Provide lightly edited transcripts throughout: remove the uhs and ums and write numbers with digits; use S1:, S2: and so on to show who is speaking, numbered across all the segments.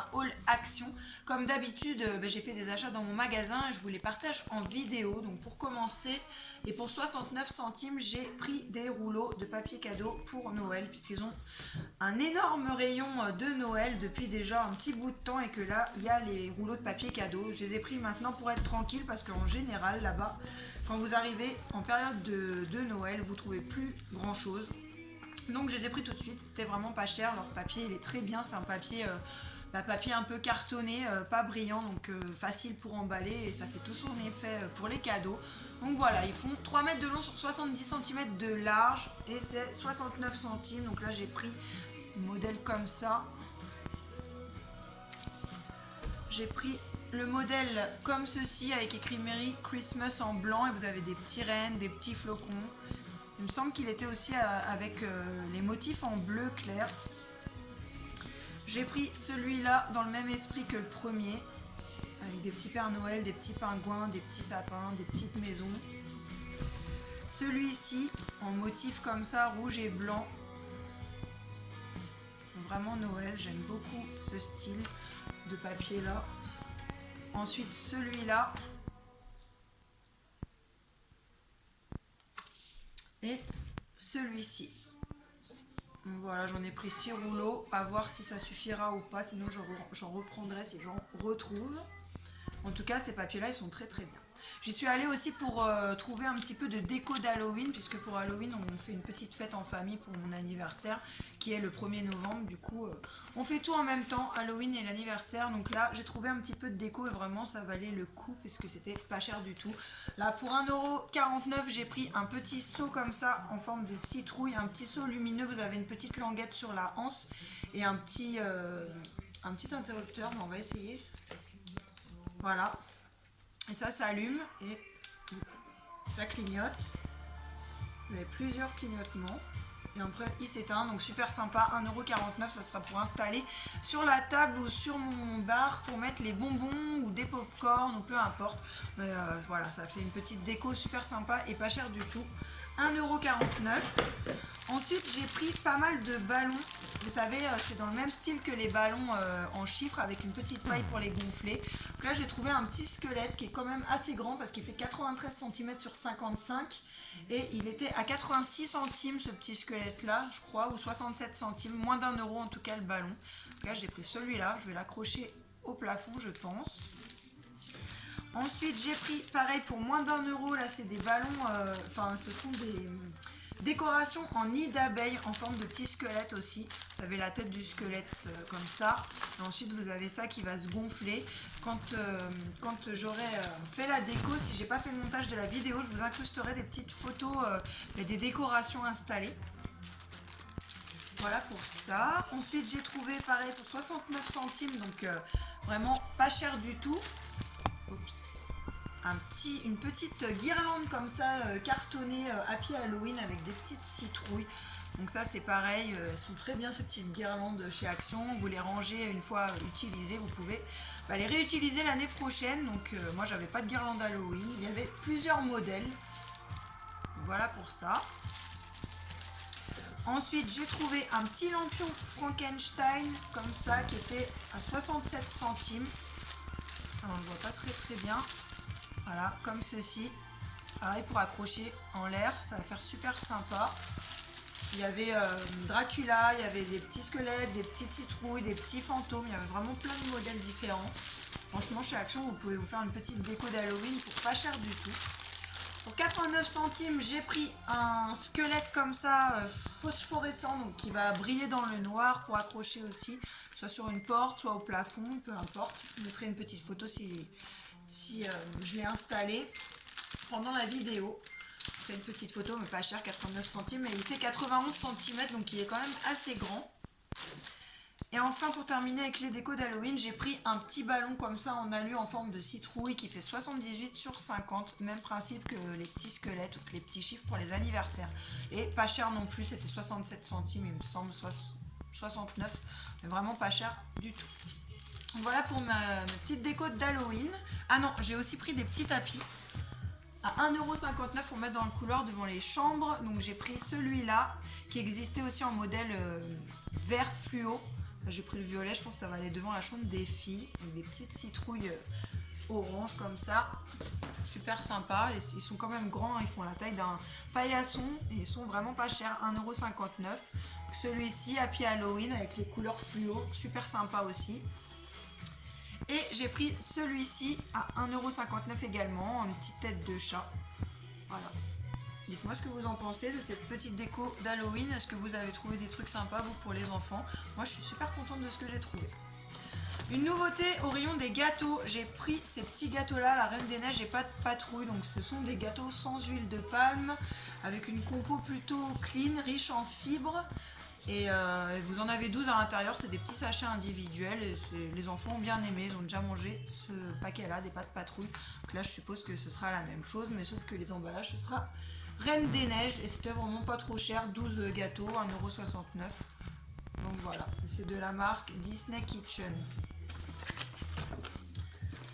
S1: un haul action. Comme d'habitude, j'ai fait des achats dans mon magasin et je vous les partage en vidéo. Donc pour commencer, et pour 69 centimes, j'ai pris des rouleaux de papier cadeau pour Noël, puisqu'ils ont un énorme rayon de Noël depuis déjà un petit bout de temps et que là, il y a les rouleaux de papier cadeau. Je les ai pris maintenant pour être tranquille parce qu'en général, là-bas, quand vous arrivez en période de Noël, vous trouvez plus grand-chose. Donc je les ai pris tout de suite, c'était vraiment pas cher, leur papier il est très bien, c'est un papier, papier un peu cartonné, pas brillant, donc facile pour emballer et ça fait tout son effet pour les cadeaux. Donc voilà, ils font 3 mètres de long sur 70 cm de large et c'est 69 centimes, donc là j'ai pris un modèle comme ça. J'ai pris le modèle comme ceci avec écrit Merry Christmas en blanc et vous avez des petits rennes, des petits flocons. Il me semble qu'il était aussi avec les motifs en bleu clair. J'ai pris celui-là dans le même esprit que le premier, avec des petits Pères Noël, des petits pingouins, des petits sapins, des petites maisons. Celui-ci en motif comme ça, rouge et blanc. Vraiment Noël, j'aime beaucoup ce style de papier là. Ensuite celui-là. Et celui-ci. Voilà, j'en ai pris 6 rouleaux, à voir si ça suffira ou pas, sinon j'en reprendrai si j'en retrouve. En tout cas, ces papiers-là, ils sont très très bien. J'y suis allée aussi pour trouver un petit peu de déco d'Halloween, puisque pour Halloween, on fait une petite fête en famille pour mon anniversaire, qui est le 1er novembre. Du coup, on fait tout en même temps, Halloween et l'anniversaire. Donc là, j'ai trouvé un petit peu de déco et vraiment, ça valait le coup, puisque c'était pas cher du tout. Là, pour 1,49 €, j'ai pris un petit seau comme ça, en forme de citrouille, un petit seau lumineux. Vous avez une petite languette sur la anse et un petit interrupteur, mais on va essayer. Voilà. Et ça s'allume et ça clignote. Vous avez plusieurs clignotements. Et après, il s'éteint. Donc super sympa. 1,49 €, ça sera pour installer sur la table ou sur mon bar pour mettre les bonbons ou des pop-corn ou peu importe. Mais voilà, ça fait une petite déco super sympa et pas cher du tout. 1,49 €. Ensuite, j'ai pris pas mal de ballons. Vous savez, c'est dans le même style que les ballons en chiffres avec une petite paille pour les gonfler. Donc là, j'ai trouvé un petit squelette qui est quand même assez grand parce qu'il fait 93 cm sur 55. Et il était à 86 centimes ce petit squelette là, je crois, ou 67 centimes, moins d'1 € en tout cas le ballon. Donc là, j'ai pris celui-là, je vais l'accrocher au plafond, je pense. Ensuite, j'ai pris, pareil, pour moins d'1 €, là, c'est des ballons, ce sont des décorations en nid d'abeille en forme de petit squelette aussi. Vous avez la tête du squelette comme ça. Et ensuite, vous avez ça qui va se gonfler. Quand j'aurai fait la déco, si j'ai pas fait le montage de la vidéo, je vous incrusterai des petites photos et des décorations installées. Voilà pour ça. Ensuite, j'ai trouvé, pareil, pour 69 centimes, donc vraiment pas cher du tout. Oups. Une petite guirlande comme ça, cartonnée Happy Halloween avec des petites citrouilles. Donc ça c'est pareil, elles sont très bien ces petites guirlandes chez Action. Vous les rangez une fois utilisées, vous pouvez les réutiliser l'année prochaine. Donc moi j'avais pas de guirlande Halloween, il y avait plusieurs modèles. Voilà pour ça. Ensuite j'ai trouvé un petit lampion Frankenstein comme ça qui était à 67 centimes. Alors, on ne voit pas très très bien. Voilà, comme ceci. Pareil pour accrocher en l'air, ça va faire super sympa. Il y avait Dracula, il y avait des petits squelettes, des petites citrouilles, des petits fantômes. Il y avait vraiment plein de modèles différents. Franchement, chez Action, vous pouvez vous faire une petite déco d'Halloween pour pas cher du tout. Pour 89 centimes, j'ai pris un squelette comme ça, phosphorescent, donc qui va briller dans le noir pour accrocher aussi, soit sur une porte, soit au plafond, peu importe. Je mettrai une petite photo si je l'ai installé pendant la vidéo. Je ferai une petite photo, mais pas cher, 89 centimes, mais il fait 91 cm, donc il est quand même assez grand. Et enfin, pour terminer avec les décos d'Halloween, j'ai pris un petit ballon comme ça en alu en forme de citrouille qui fait 78 sur 50. Même principe que les petits squelettes ou que les petits chiffres pour les anniversaires. Et pas cher non plus, c'était 67 centimes, il me semble, 69, mais vraiment pas cher du tout. Voilà pour ma petite déco d'Halloween. Ah non, j'ai aussi pris des petits tapis à 1,59 € pour mettre dans le couloir devant les chambres. Donc j'ai pris celui-là qui existait aussi en modèle vert fluo. Là, j'ai pris le violet, je pense que ça va aller devant la chambre des filles, avec des petites citrouilles orange comme ça, super sympa. Et ils sont quand même grands, ils font la taille d'un paillasson et ils sont vraiment pas chers, 1,59 €. Celui-ci Happy Halloween avec les couleurs fluo, super sympa aussi. Et j'ai pris celui-ci à 1,59 € également, une petite tête de chat. Voilà. Dites-moi ce que vous en pensez de cette petite déco d'Halloween. Est-ce que vous avez trouvé des trucs sympas vous pour les enfants? Moi je suis super contente de ce que j'ai trouvé. Une nouveauté au rayon des gâteaux, j'ai pris ces petits gâteaux là, la Reine des Neiges et pas de patrouille. Donc ce sont des gâteaux sans huile de palme, avec une compo plutôt clean, riche en fibres. Et vous en avez 12 à l'intérieur, c'est des petits sachets individuels et les enfants ont bien aimé, ils ont déjà mangé ce paquet là, des pâtes patrouille. Donc là je suppose que ce sera la même chose, mais sauf que les emballages ce sera Reine des Neiges et c'était vraiment pas trop cher, 12 gâteaux, 1,69 €. Donc voilà, c'est de la marque Disney Kitchen.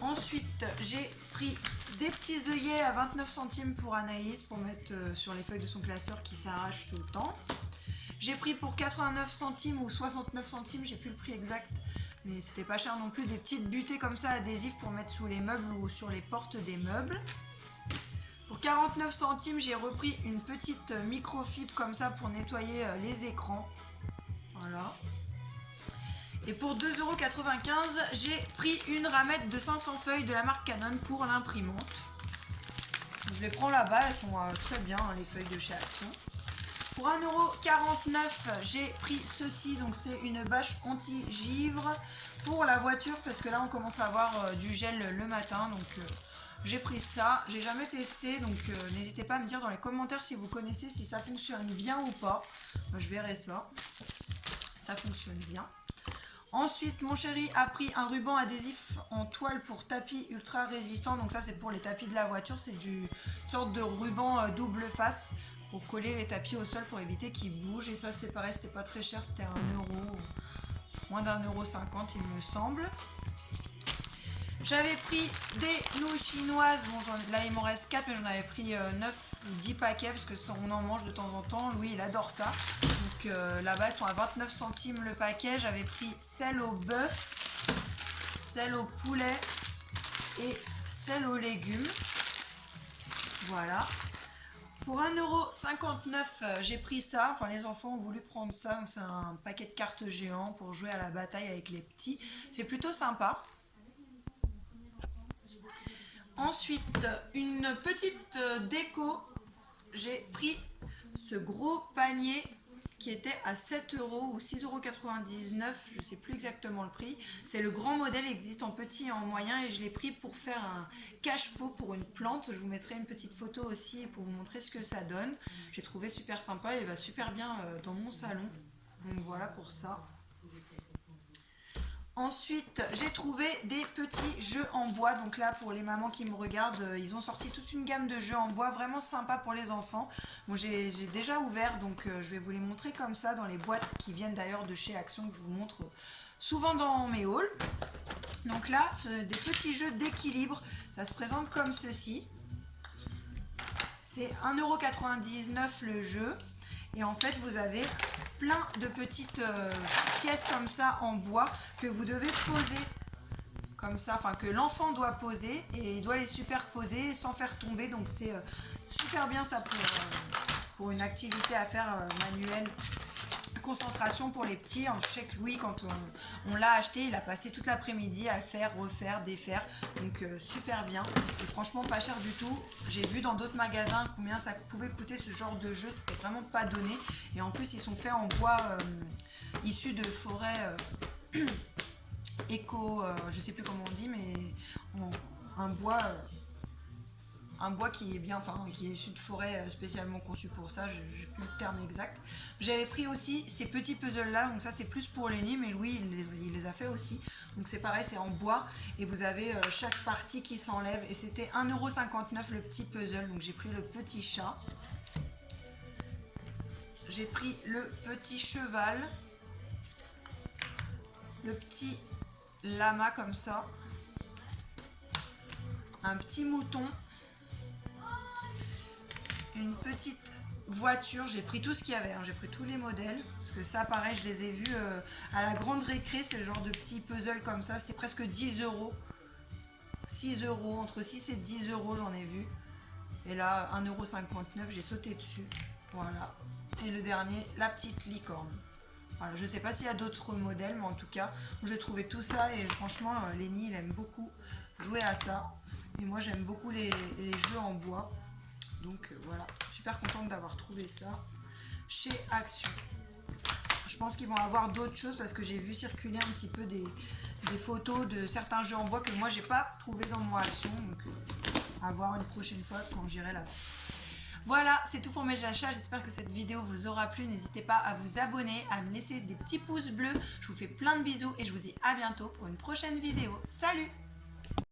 S1: Ensuite, j'ai pris des petits œillets à 29 centimes pour Anaïs, pour mettre sur les feuilles de son classeur qui s'arrachent tout le temps. J'ai pris pour 89 centimes ou 69 centimes, j'ai plus le prix exact, mais c'était pas cher non plus, des petites butées comme ça adhésives pour mettre sous les meubles ou sur les portes des meubles. Pour 49 centimes, j'ai repris une petite microfibre comme ça pour nettoyer les écrans. Voilà. Et pour 2,95 €, j'ai pris une ramette de 500 feuilles de la marque Canon pour l'imprimante. Je les prends là-bas, elles sont très bien, les feuilles de chez Action. Pour 1,49 €, j'ai pris ceci, donc c'est une bâche anti-givre pour la voiture, parce que là on commence à avoir du gel le matin, donc j'ai pris ça. J'ai jamais testé, donc n'hésitez pas à me dire dans les commentaires si vous connaissez, si ça fonctionne bien ou pas. Moi, je verrai ça. Ça fonctionne bien. Ensuite, mon chéri a pris un ruban adhésif en toile pour tapis ultra résistant. Donc ça, c'est pour les tapis de la voiture. C'est une sorte de ruban double face pour coller les tapis au sol pour éviter qu'ils bougent. Et ça, c'est pareil, c'était pas très cher. C'était 1 €, moins d'1,50 € il me semble. J'avais pris des nouilles chinoises. Bon, là, il m'en reste 4, mais j'en avais pris 9 ou 10 paquets parce que ça, on en mange de temps en temps. Louis, il adore ça. Donc là-bas, elles sont à 29 centimes le paquet. J'avais pris celle au bœuf, celle au poulet et celle aux légumes. Voilà. Pour 1,59 €, j'ai pris ça. Enfin, les enfants ont voulu prendre ça. C'est un paquet de cartes géants pour jouer à la bataille avec les petits. C'est plutôt sympa. Ensuite, une petite déco, j'ai pris ce gros panier qui était à 7 € ou 6,99 €, je ne sais plus exactement le prix. C'est le grand modèle, il existe en petit et en moyen et je l'ai pris pour faire un cache-pot pour une plante. Je vous mettrai une petite photo aussi pour vous montrer ce que ça donne. J'ai trouvé super sympa, il va super bien dans mon salon. Donc voilà pour ça. Ensuite, j'ai trouvé des petits jeux en bois. Donc là, pour les mamans qui me regardent, ils ont sorti toute une gamme de jeux en bois vraiment sympa pour les enfants. Bon, j'ai déjà ouvert, donc je vais vous les montrer comme ça dans les boîtes qui viennent d'ailleurs de chez Action, que je vous montre souvent dans mes hauls. Donc là, c'est des petits jeux d'équilibre. Ça se présente comme ceci. C'est 1,99 € le jeu. Et en fait, vous avez plein de petites pièces comme ça en bois que vous devez poser comme ça, enfin que l'enfant doit poser et il doit les superposer sans faire tomber. Donc c'est super bien ça pour une activité à faire manuelle. Concentration pour les petits. Je sais que Louis, quand on l'a acheté, il a passé toute l'après-midi à le faire, refaire, défaire. Donc super bien. Et franchement pas cher du tout. J'ai vu dans d'autres magasins combien ça pouvait coûter ce genre de jeu. C'était vraiment pas donné. Et en plus ils sont faits en bois issus de forêts éco, je sais plus comment on dit, mais un bois qui est bien, enfin qui est issu de forêt spécialement conçu pour ça, j'ai plus le terme exact. J'avais pris aussi ces petits puzzles là, donc ça c'est plus pour les nids, mais Louis il les a fait aussi. Donc c'est pareil, c'est en bois et vous avez chaque partie qui s'enlève et c'était 1,59 € le petit puzzle. Donc j'ai pris le petit chat, j'ai pris le petit cheval, le petit lama comme ça, un petit mouton, une petite voiture. J'ai pris tout ce qu'il y avait, hein. J'ai pris tous les modèles parce que ça pareil je les ai vus à la grande récré, c'est le genre de petit puzzle comme ça, c'est presque 10 euros. 6 euros, entre 6 et 10 euros j'en ai vu. Et là 1,59 €, j'ai sauté dessus. Voilà. Et le dernier, la petite licorne. Voilà, je sais pas s'il y a d'autres modèles, mais en tout cas, j'ai trouvé tout ça et franchement, Lenny, il aime beaucoup jouer à ça. Et moi, j'aime beaucoup les jeux en bois. Donc voilà, super contente d'avoir trouvé ça chez Action. Je pense qu'ils vont avoir d'autres choses parce que j'ai vu circuler un petit peu des photos de certains jeux en bois que moi, j'ai pas trouvé dans mon Action. Donc à voir une prochaine fois quand j'irai là-bas. Voilà, c'est tout pour mes achats. J'espère que cette vidéo vous aura plu. N'hésitez pas à vous abonner, à me laisser des petits pouces bleus. Je vous fais plein de bisous et je vous dis à bientôt pour une prochaine vidéo. Salut!